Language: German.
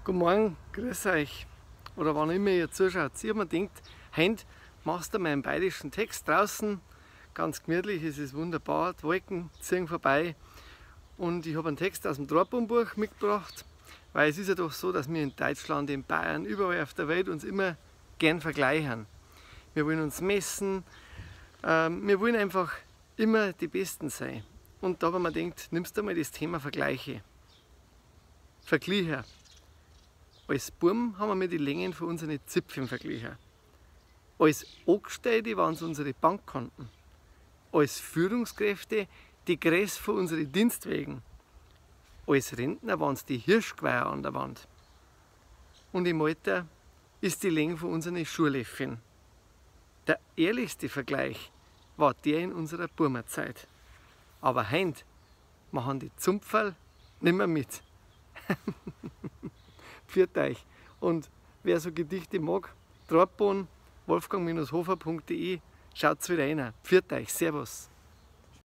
Guten Morgen, grüß euch. Oder wann immer ihr zuschaut. Ich habe mir gedacht, heute machst du meinen bayerischen Text draußen. Ganz gemütlich, es ist wunderbar, die Wolken ziehen vorbei. Und ich habe einen Text aus dem Trapumbuch mitgebracht, weil es ist ja doch so, dass wir in Deutschland, in Bayern, überall auf der Welt uns immer gern vergleichen. Wir wollen uns messen, wir wollen einfach immer die Besten sein. Und da habe ich mir gedacht, nimmst du mal das Thema Vergleiche. Vergleiche. Als Buben haben wir die Längen von unseren Zipfeln verglichen. Als Angestellte waren es unsere Bankkonten. Als Führungskräfte die Größe von unseren Dienstwegen. Als Rentner waren es die Hirschgeweiher an der Wand. Und im Alter ist die Länge von unseren Schuhlöffeln. Der ehrlichste Vergleich war der in unserer Burmerzeit. Aber heute machen die Zumpferl nicht mehr mit. Pfiat euch. Und wer so Gedichte mag, Trapon, wolfgang-hofer.de, schaut wieder rein. Pfiat euch, servus.